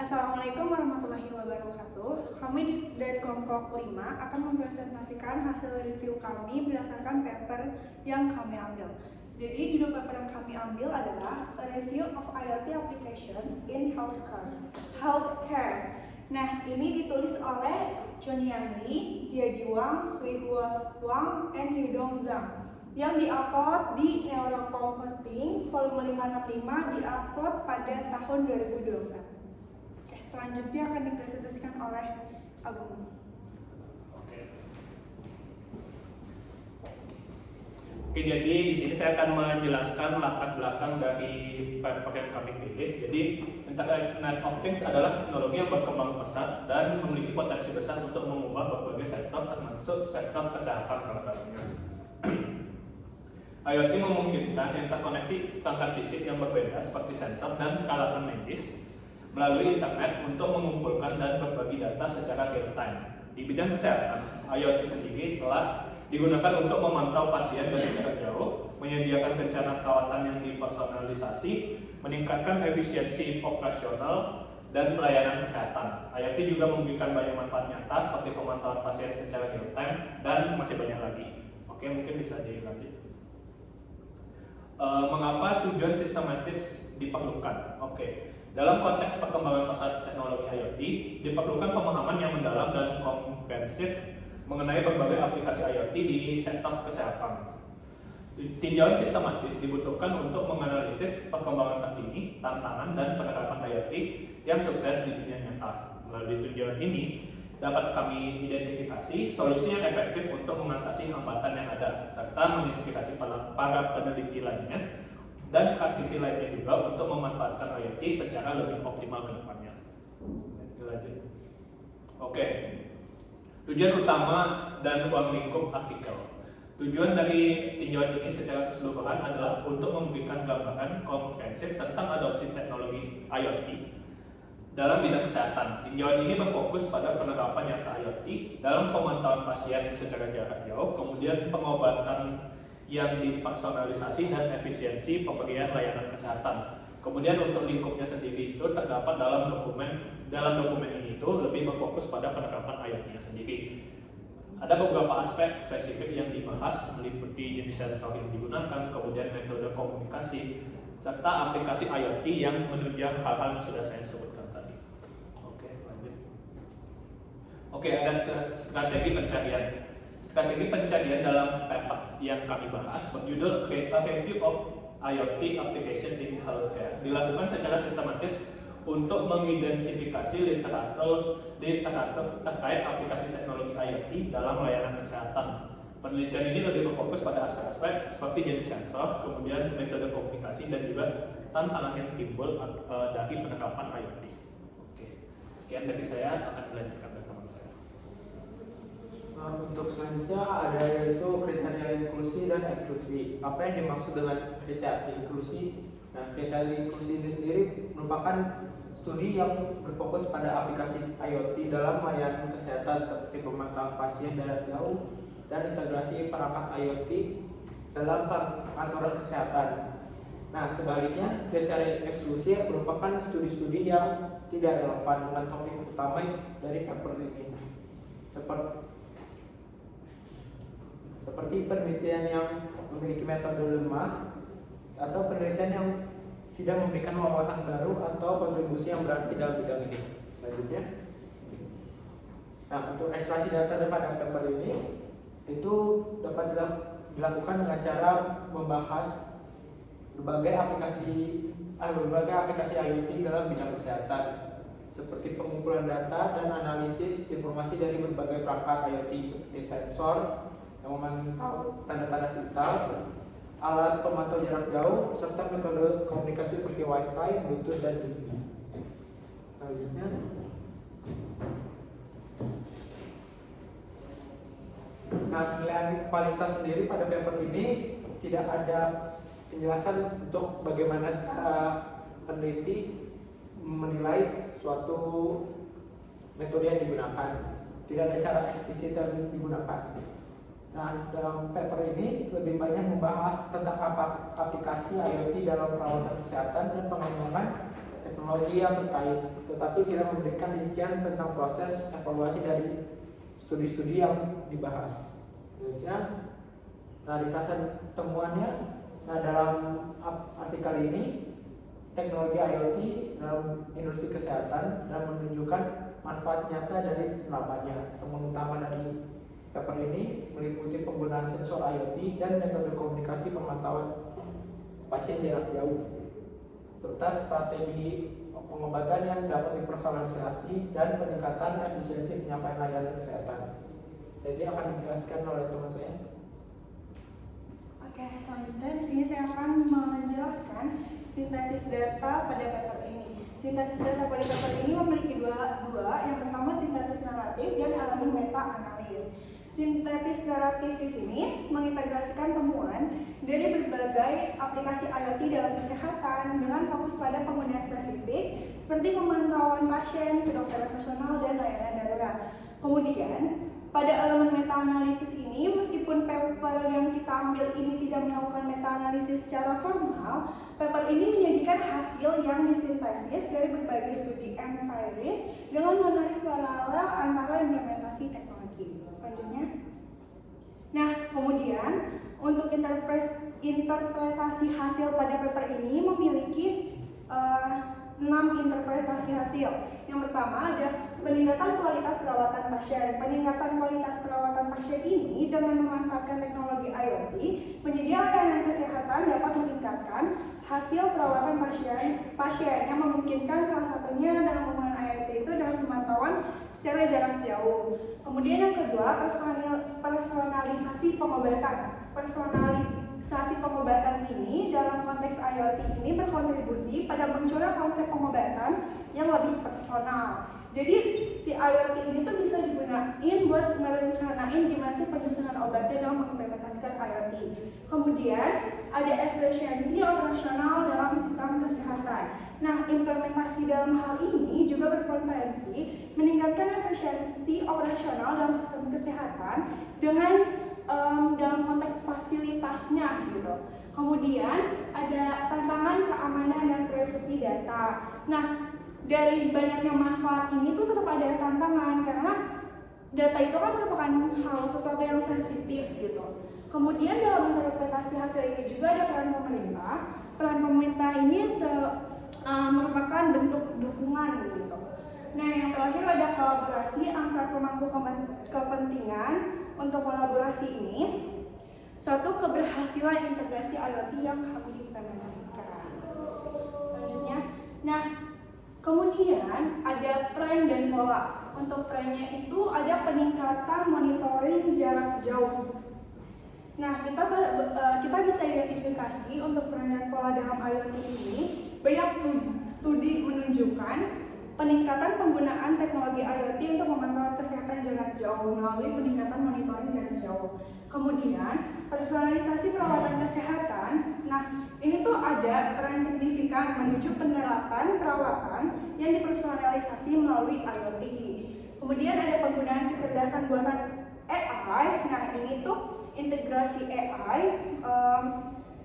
Assalamualaikum warahmatullahi wabarakatuh. Kami dari kelompok 5 akan mempresentasikan hasil review kami berdasarkan paper yang kami ambil. Jadi judul paper yang kami ambil adalah A Review of IoT Applications in Healthcare. Nah, ini ditulis oleh Chunyan Lee, Jieji Wang, Suihua Wang, and Yudong Zhang, yang diupload di Neurocomputing volume 565, diupload pada tahun 2024. Selanjutnya akan dipresentasikan oleh Agung. Oke, jadi di sini saya akan menjelaskan latar belakang dari paper yang kami pilih. Jadi, Internet of Things adalah teknologi yang berkembang pesat dan memiliki potensi besar untuk mengubah berbagai sektor, termasuk sektor kesehatan salah satunya. IoT memungkinkan interkoneksi perangkat fisik yang berbeda seperti sensor dan peralatan medis melalui internet untuk mengumpulkan dan berbagi data secara real time. Di bidang kesehatan, IoT sendiri telah digunakan untuk memantau pasien dari jarak jauh, menyediakan rencana perawatan yang dipersonalisasi, meningkatkan efisiensi operasional dan pelayanan kesehatan. IoT juga memberikan banyak manfaat nyata seperti pemantauan pasien secara real time dan masih banyak lagi. Oke, mungkin bisa dilanjut. Mengapa tujuan sistematis diperlukan? Oke. Dalam konteks perkembangan pesat teknologi IoT, diperlukan pemahaman yang mendalam dan komprehensif mengenai berbagai aplikasi IoT di sektor kesehatan. Tinjauan sistematis dibutuhkan untuk menganalisis perkembangan terkini, tantangan, dan penerapan IoT yang sukses di dunia nyata. Melalui tinjauan ini, dapat kami identifikasi solusi yang efektif untuk mengatasi hambatan yang ada, serta menginspirasi para peneliti lainnya dan praktisi lainnya juga untuk memanfaatkan IoT secara lebih optimal ke depannya. Lanjut. Oke. Tujuan utama dan ruang lingkup artikel. Tujuan dari tinjauan ini secara keseluruhan adalah untuk memberikan gambaran komprehensif tentang adopsi teknologi IoT dalam bidang kesehatan. Tinjauan ini berfokus pada penerapan nyata IoT dalam pemantauan pasien secara jarak jauh, kemudian pengobatan yang dipersonalisasi dan efisiensi pemberian layanan kesehatan. Kemudian untuk lingkupnya sendiri itu terdapat dalam dokumen ini itu lebih berfokus pada penerapan IoT-nya sendiri. Ada beberapa aspek spesifik yang dibahas meliputi jenis sensor yang digunakan, kemudian metode komunikasi, serta aplikasi IoT yang menunjang hal-hal yang sudah saya sebutkan tadi. Oke, lanjut. Oke, ada strategi pencarian. Strategi pencarian dalam paper yang kami bahas berjudul A Review of IoT Application in Healthcare dilakukan secara sistematis untuk mengidentifikasi literatur terkait aplikasi teknologi IoT dalam layanan kesehatan. Penelitian ini lebih berfokus pada aspek-aspek seperti jenis sensor, kemudian metode komunikasi, dan juga tantangan yang timbul dari penerapan IoT. Oke, sekian dari saya, akan dilanjutkan dari teman saya. Untuk selanjutnya ada yaitu kriteria inklusi dan eksklusi. Apa yang dimaksud dengan kriteria inklusi? Nah, kriteria inklusi ini sendiri merupakan studi yang berfokus pada aplikasi IoT dalam layanan kesehatan seperti pemantauan pasien jarak jauh dan integrasi perangkat IoT dalam aturan kesehatan. Nah, sebaliknya kriteria eksklusi merupakan studi-studi yang tidak relevan dengan topik utama dari paper ini. Seperti penelitian yang memiliki metode lemah atau penelitian yang tidak memberikan wawasan baru atau kontribusi yang berarti dalam bidang ini. Selanjutnya, nah, untuk ekstraksi data daripada paper ini itu dapat dilakukan dengan cara membahas berbagai aplikasi IoT dalam bidang kesehatan, seperti pengumpulan data dan analisis informasi dari berbagai perangkat IoT seperti sensor yang memantau tanda-tanda vital, alat pemantau jarak jauh, serta metode komunikasi seperti Wi-Fi, Bluetooth, dan Zigbee. Selanjutnya, nah, penilaian kualitas sendiri pada paper ini tidak ada penjelasan untuk bagaimana cara peneliti menilai suatu metode yang digunakan. Tidak ada cara eksplisit yang digunakan. Nah, dalam paper ini lebih banyak membahas tentang aplikasi IoT dalam perawatan kesehatan dan pengembangan teknologi yang terkait, tetapi tidak memberikan rincian tentang proses evaluasi dari studi-studi yang dibahas. Selanjutnya, nah ringkasan temuannya, nah dalam artikel ini teknologi IoT dalam industri kesehatan dan menunjukkan manfaat nyata dari penerapannya. Temuan utama dari paper ini meliputi penggunaan sensor IoT dan metode komunikasi pemantauan pasien jarak jauh, serta strategi pengobatan yang dapat dipersonalisasi dan peningkatan efisiensi penyampaian layanan kesehatan. Jadi akan dijelaskan oleh teman saya. Oke, selanjutnya di sini saya akan menjelaskan sintesis data pada paper ini. Sintesis data pada paper ini memiliki dua. Yang pertama sintesis naratif dan elemen meta analis. Sintetis naratif di sini mengintegrasikan temuan dari berbagai aplikasi IoT dalam kesehatan dengan fokus pada penggunaan spesifik seperti pemantauan pasien, kedokteran personal, dan layanan darurat. Kemudian, pada elemen meta-analisis ini, meskipun paper yang kita ambil ini tidak melakukan meta-analisis secara formal, paper ini menyajikan hasil yang disintesis dari berbagai studi empiris dengan menarik paralel antara implementasi teknologi. Selanjutnya, nah kemudian untuk interpretasi hasil pada paper ini memiliki 6 interpretasi hasil. Yang pertama ada peningkatan kualitas perawatan pasien. Peningkatan kualitas perawatan pasien ini dengan memanfaatkan teknologi IoT, penyedia layanan kesehatan dapat meningkatkan hasil perawatan pasien yang memungkinkan salah satunya dengan penggunaan IoT itu dengan pemantauan secara jarak jauh. Kemudian yang kedua, personalisasi pengobatan. Personalisasi pengobatan ini dalam konteks IoT ini berkontribusi pada munculnya konsep pengobatan yang lebih personal. Jadi si IoT ini tuh bisa digunain buat merencanain gimana sih penyusunan obatnya dalam mengimplementasikan IoT. Kemudian ada efisiensi operasional dalam sistem kesehatan. Nah, implementasi dalam hal ini juga berpotensi meningkatkan efisiensi operasional dalam sistem kesehatan dengan dalam konteks fasilitasnya gitu. Kemudian ada tantangan keamanan dan privasi data. Nah, dari banyaknya manfaat ini tuh tetap ada tantangan karena data itu kan merupakan hal sesuatu yang sensitif gitu. Kemudian dalam interpretasi hasil ini juga ada peran pemerintah. Peran pemerintah ini merupakan bentuk dukungan gitu. Nah, yang terakhir ada kolaborasi antar pemangku kepentingan. Untuk kolaborasi ini suatu keberhasilan integrasi IoT yang kami implementasikan. Selanjutnya, nah kemudian ada tren dan pola. Untuk trennya itu ada peningkatan monitoring jarak jauh. Nah, kita bisa identifikasi untuk tren dan pola dalam IoT ini. Banyak studi menunjukkan peningkatan penggunaan teknologi IoT untuk memantau kesehatan jarak jauh melalui peningkatan monitoring jarak jauh. Kemudian, personalisasi perawatan kesehatan. Nah, ini tuh ada tren signifikan menuju penerapan perawatan yang dipersonalisasi melalui IoT. Kemudian ada penggunaan kecerdasan buatan AI. Nah, ini tuh integrasi AI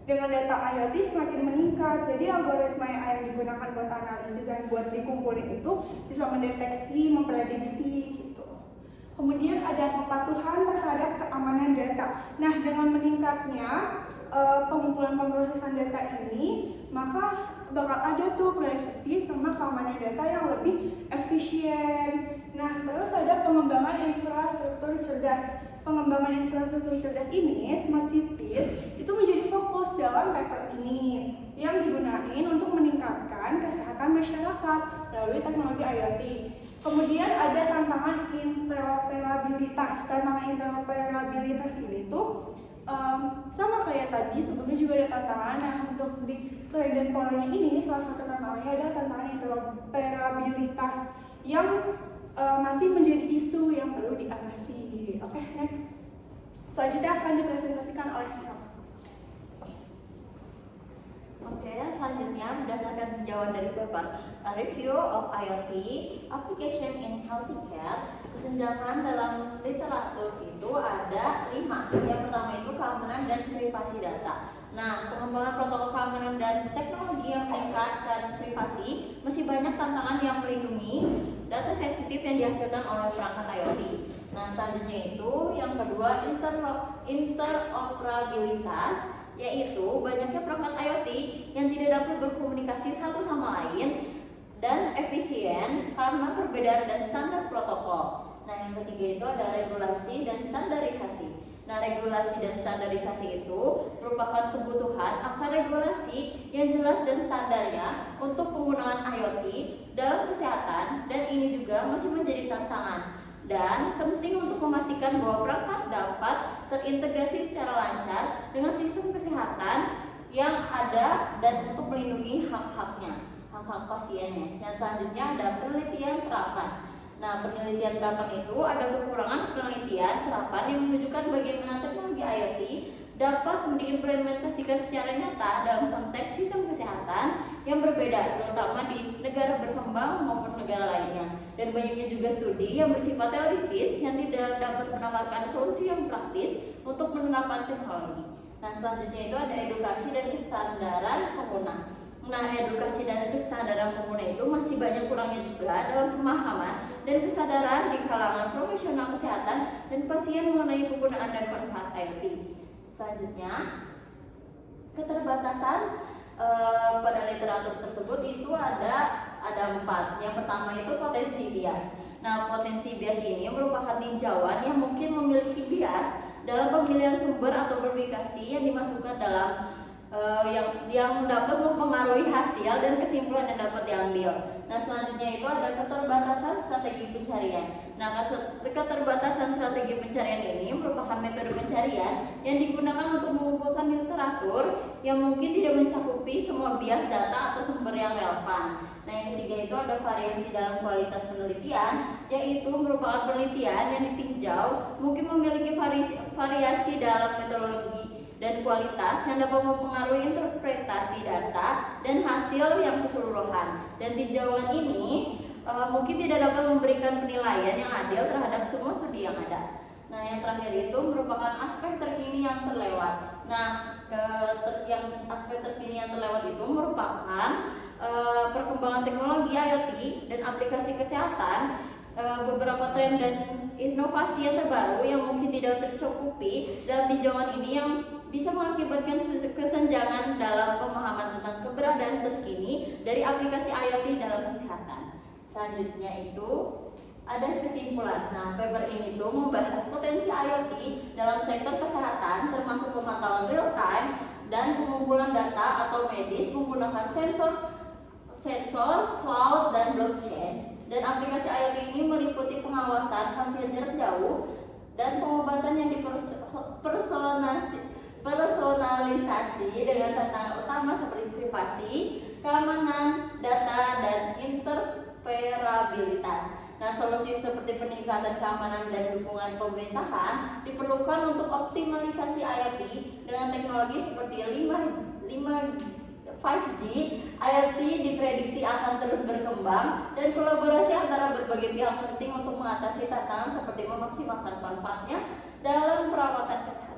dengan data IoT semakin meningkat, jadi algoritma yang digunakan buat analisis yang buat dikumpulin itu bisa mendeteksi, memprediksi gitu. Kemudian ada kepatuhan terhadap keamanan data. Nah, dengan meningkatnya pengumpulan pemrosesan data ini, maka bakal ada tuh privacy sama keamanan data yang lebih efisien. Nah, terus ada pengembangan infrastruktur cerdas. Pengembangan infrastruktur cerdas ini, smart cities, itu menjadi fokus dalam paper ini yang digunakan untuk meningkatkan kesehatan masyarakat melalui teknologi IoT. Kemudian ada tantangan interoperabilitas. Tantangan interoperabilitas ini tuh sama kayak tadi, sebelumnya juga ada tantangan. Nah, untuk di tren dan polanya ini, salah satu tantangannya adalah tantangan interoperabilitas yang masih menjadi isu yang perlu diatasi. Oke, next. Selanjutnya akan dipresentasikan oleh siapa? Oke, selanjutnya berdasarkan tinjauan dari paper A Review of IoT Application in Healthcare, kesenjangan dalam literatur itu ada 5. Yang pertama itu keamanan dan privasi data. Nah, pengembangan protokol keamanan dan teknologi yang meningkatkan privasi masih banyak tantangan yang melindungi data sensitif yang dihasilkan oleh perangkat IoT. Nah, selanjutnya itu yang kedua interoperabilitas, yaitu banyaknya perangkat IoT yang tidak dapat berkomunikasi satu sama lain dan efisien karena perbedaan dan standar protokol. Nah, yang ketiga itu ada regulasi dan standarisasi. Nah, regulasi dan standarisasi itu merupakan kebutuhan akan regulasi yang jelas dan standarnya untuk penggunaan IoT dalam kesehatan, dan ini juga masih menjadi tantangan dan penting untuk memastikan bahwa perangkat dapat terintegrasi secara lancar dengan sistem kesehatan yang ada dan untuk melindungi hak-hak pasiennya. Dan selanjutnya ada penelitian terapan. Nah, penelitian terapan itu ada kekurangan penelitian terapan yang menunjukkan bagaimana teknologi IoT dapat diimplementasikan secara nyata dalam konteks sistem kesehatan yang berbeda, terutama di negara berkembang maupun negara lainnya. Dan banyaknya juga studi yang bersifat teoritis yang tidak dapat menawarkan solusi yang praktis untuk penerapan teknologi. Nah, selanjutnya itu ada edukasi dan kestandaran pengguna. Nah, edukasi dan kesadaran pengguna itu masih banyak kurangnya juga dalam pemahaman dan kesadaran di kalangan profesional kesehatan dan pasien mengenai penggunaan dan manfaat IoT. Selanjutnya, keterbatasan pada literatur tersebut itu ada 4. Yang pertama itu potensi bias. Nah, potensi bias ini merupakan tinjauan yang mungkin memiliki bias dalam pemilihan sumber atau publikasi yang dimasukkan dalam yang dapat mempengaruhi hasil dan kesimpulan yang dapat diambil. Nah, selanjutnya itu ada keterbatasan strategi pencarian. Nah, keterbatasan strategi pencarian ini merupakan metode pencarian yang digunakan untuk mengumpulkan literatur yang mungkin tidak mencakupi semua bias data atau sumber yang relevan. Nah, yang ketiga itu ada variasi dalam kualitas penelitian, yaitu merupakan penelitian yang ditinjau mungkin memiliki variasi dalam metodologi dan kualitas yang dapat mempengaruhi interpretasi data dan hasil yang keseluruhan. Dan tinjauan ini mungkin tidak dapat memberikan penilaian yang adil terhadap semua studi yang ada. Nah, yang terakhir itu merupakan aspek terkini yang terlewat. Nah, aspek terkini yang terlewat itu merupakan perkembangan teknologi IoT dan aplikasi kesehatan, beberapa tren dan inovasi yang terbaru yang mungkin tidak tercukupi dalam tinjauan ini yang bisa mengakibatkan kesenjangan dalam pemahaman tentang keberadaan terkini dari aplikasi IoT dalam kesehatan. Selanjutnya itu ada kesimpulan. Nah, paper ini tuh membahas potensi IoT dalam sektor kesehatan termasuk pemantauan real time dan pengumpulan data atau medis menggunakan sensor, cloud, dan blockchain. Dan aplikasi IoT ini meliputi pengawasan hasil jarak jauh dan pengobatan yang personalisasi dengan tantangan utama seperti privasi, keamanan data, dan interoperabilitas. Nah, solusi seperti peningkatan keamanan dan dukungan pemerintahan diperlukan untuk optimalisasi IoT dengan teknologi seperti 5G. IoT diprediksi akan terus berkembang dan kolaborasi antara berbagai pihak penting untuk mengatasi tantangan seperti memaksimalkan manfaatnya dalam perawatan kesehatan.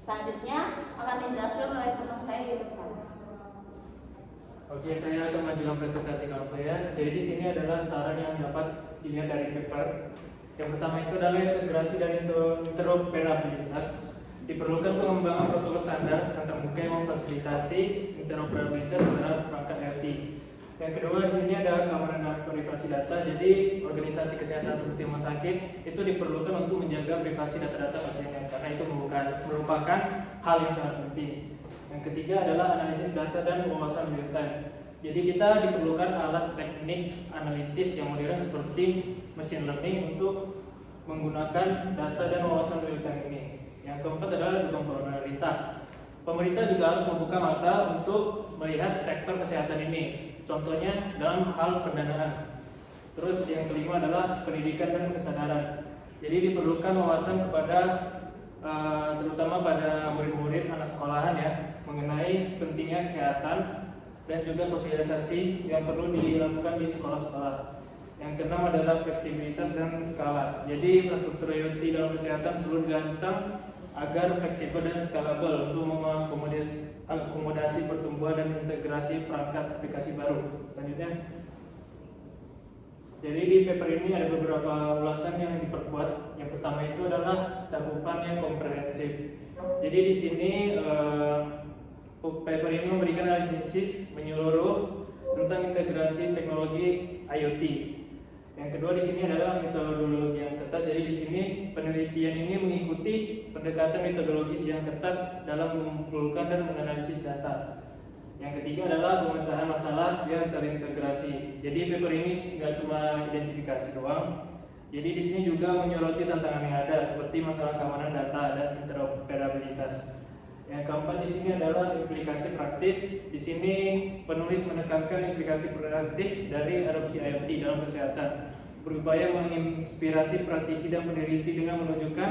Selanjutnya akan dijelaskan oleh teman saya yaitu Pak. Oke, saya akan mengajukan presentasi kawan saya. Jadi di sini adalah saran yang dapat dilihat dari paper. Yang pertama itu adalah integrasi dan interoperabilitas. Diperlukan pengembangan protokol standar antar muka yang memfasilitasi interoperabilitas antara perangkat IoT. Yang kedua di sini ada keamanan dan privasi data. Jadi organisasi kesehatan seperti rumah sakit itu diperlukan untuk menjaga privasi data-data pasiennya karena itu merupakan hal yang sangat penting. Yang ketiga adalah analisis data dan wawasan real time. Jadi kita diperlukan alat teknik analitis yang modern seperti machine learning untuk menggunakan data dan wawasan real time ini. Yang keempat adalah dukungan pemerintah. Pemerintah juga harus membuka mata untuk melihat sektor kesehatan ini. Contohnya dalam hal pendanaan. Terus yang kelima adalah pendidikan dan kesadaran. Jadi diperlukan wawasan kepada terutama pada murid-murid anak sekolahan ya mengenai pentingnya kesehatan dan juga sosialisasi yang perlu dilakukan di sekolah-sekolah. Yang keenam adalah fleksibilitas dan skala. Jadi infrastruktur IoT dalam kesehatan perlu dirancang agar fleksibel dan scalable untuk mengakomodasi pertumbuhan dan integrasi perangkat aplikasi baru. Selanjutnya, jadi di paper ini ada beberapa ulasan yang diperkuat. Yang pertama itu adalah cakupan yang komprehensif. Jadi di sini paper ini memberikan analisis menyeluruh tentang integrasi teknologi IoT. Yang kedua di sini adalah metodologi yang ketat. Jadi di sini penelitian ini mengikuti pendekatan metodologis yang ketat dalam mengumpulkan dan menganalisis data. Yang ketiga adalah pemecahan masalah yang terintegrasi. Jadi paper ini nggak cuma identifikasi doang. Jadi di sini juga menyoroti tantangan yang ada seperti masalah keamanan data dan interoperabilitas. Yang keempat di sini adalah implikasi praktis. Di sini penulis menekankan implikasi praktis dari adopsi IoT dalam kesehatan, berupaya menginspirasi praktisi dan peneliti dengan menunjukkan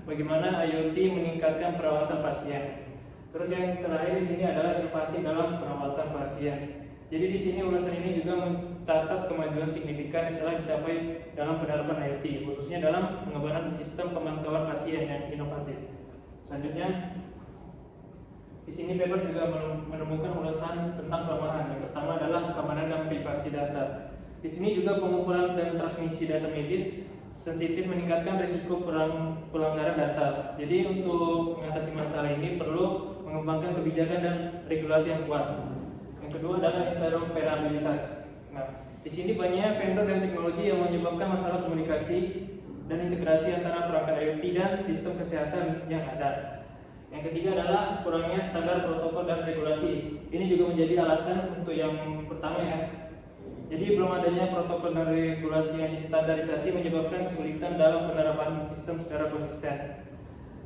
bagaimana IoT meningkatkan perawatan pasien. Terus yang terakhir di sini adalah inovasi dalam perawatan pasien. Jadi di sini ulasan ini juga mencatat kemajuan signifikan yang telah dicapai dalam penerapan IoT, khususnya dalam pengembangan sistem pemantauan pasien yang inovatif. Selanjutnya, di sini paper juga menemukan ulasan tentang kelemahan. Yang pertama adalah keamanan dan privasi data. Di sini juga pengumpulan dan transmisi data medis sensitif meningkatkan risiko pelanggaran data. Jadi untuk mengatasi masalah ini perlu mengembangkan kebijakan dan regulasi yang kuat. Yang kedua adalah interoperabilitas. Nah, di sini banyak vendor dan teknologi yang menyebabkan masalah komunikasi dan integrasi antara perangkat IoT dan sistem kesehatan yang ada. Yang ketiga adalah kurangnya standar protokol dan regulasi. Ini juga menjadi alasan untuk yang pertama ya. Jadi belum adanya protokol dan regulasi yang distandarisasi menyebabkan kesulitan dalam penerapan sistem secara konsisten.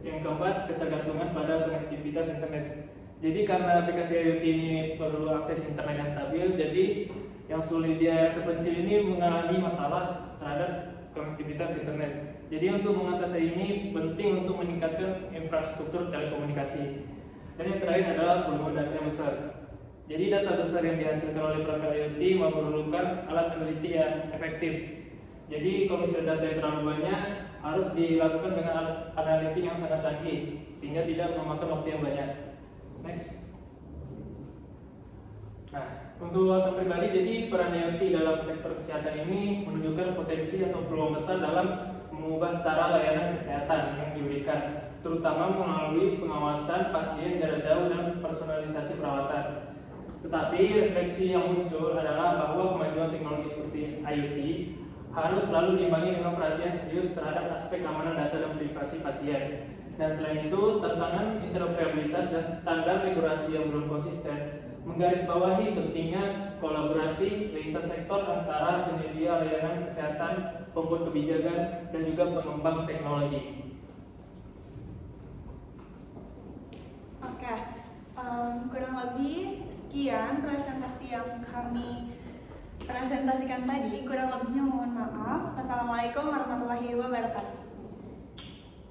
Yang keempat, ketergantungan pada konektivitas internet. Jadi karena aplikasi IoT ini perlu akses internet yang stabil, jadi yang sulit di area terpencil ini mengalami masalah terhadap konektivitas internet. Jadi untuk mengatasi ini penting untuk meningkatkan infrastruktur telekomunikasi. Dan yang terakhir adalah volume data yang besar. Jadi data besar yang dihasilkan oleh perangkat IoT memerlukan alat peneliti yang efektif. Jadi kalau misalnya data yang terlalu banyak harus dilakukan dengan alat analitik yang sangat canggih sehingga tidak memakan waktu yang banyak. Next. Nah, untuk ulasan pribadi, jadi peran IoT dalam sektor kesehatan ini menunjukkan potensi atau peluang besar dalam mengubah cara layanan kesehatan yang diberikan, terutama melalui pengawasan pasien jarak jauh dan personalisasi perawatan. Tetapi refleksi yang muncul adalah bahwa kemajuan teknologi seperti IoT harus selalu diimbangi dengan perhatian serius terhadap aspek keamanan data dan privasi pasien. Dan selain itu, tantangan interoperabilitas dan standar regulasi yang belum konsisten menggarisbawahi pentingnya kolaborasi lintas sektor antara penyedia layanan kesehatan, pembuat kebijakan, dan juga pengembang teknologi. Oke, kurang lebih sekian presentasi yang kami presentasikan tadi. Kurang lebihnya mohon maaf. Wassalamualaikum warahmatullahi wabarakatuh.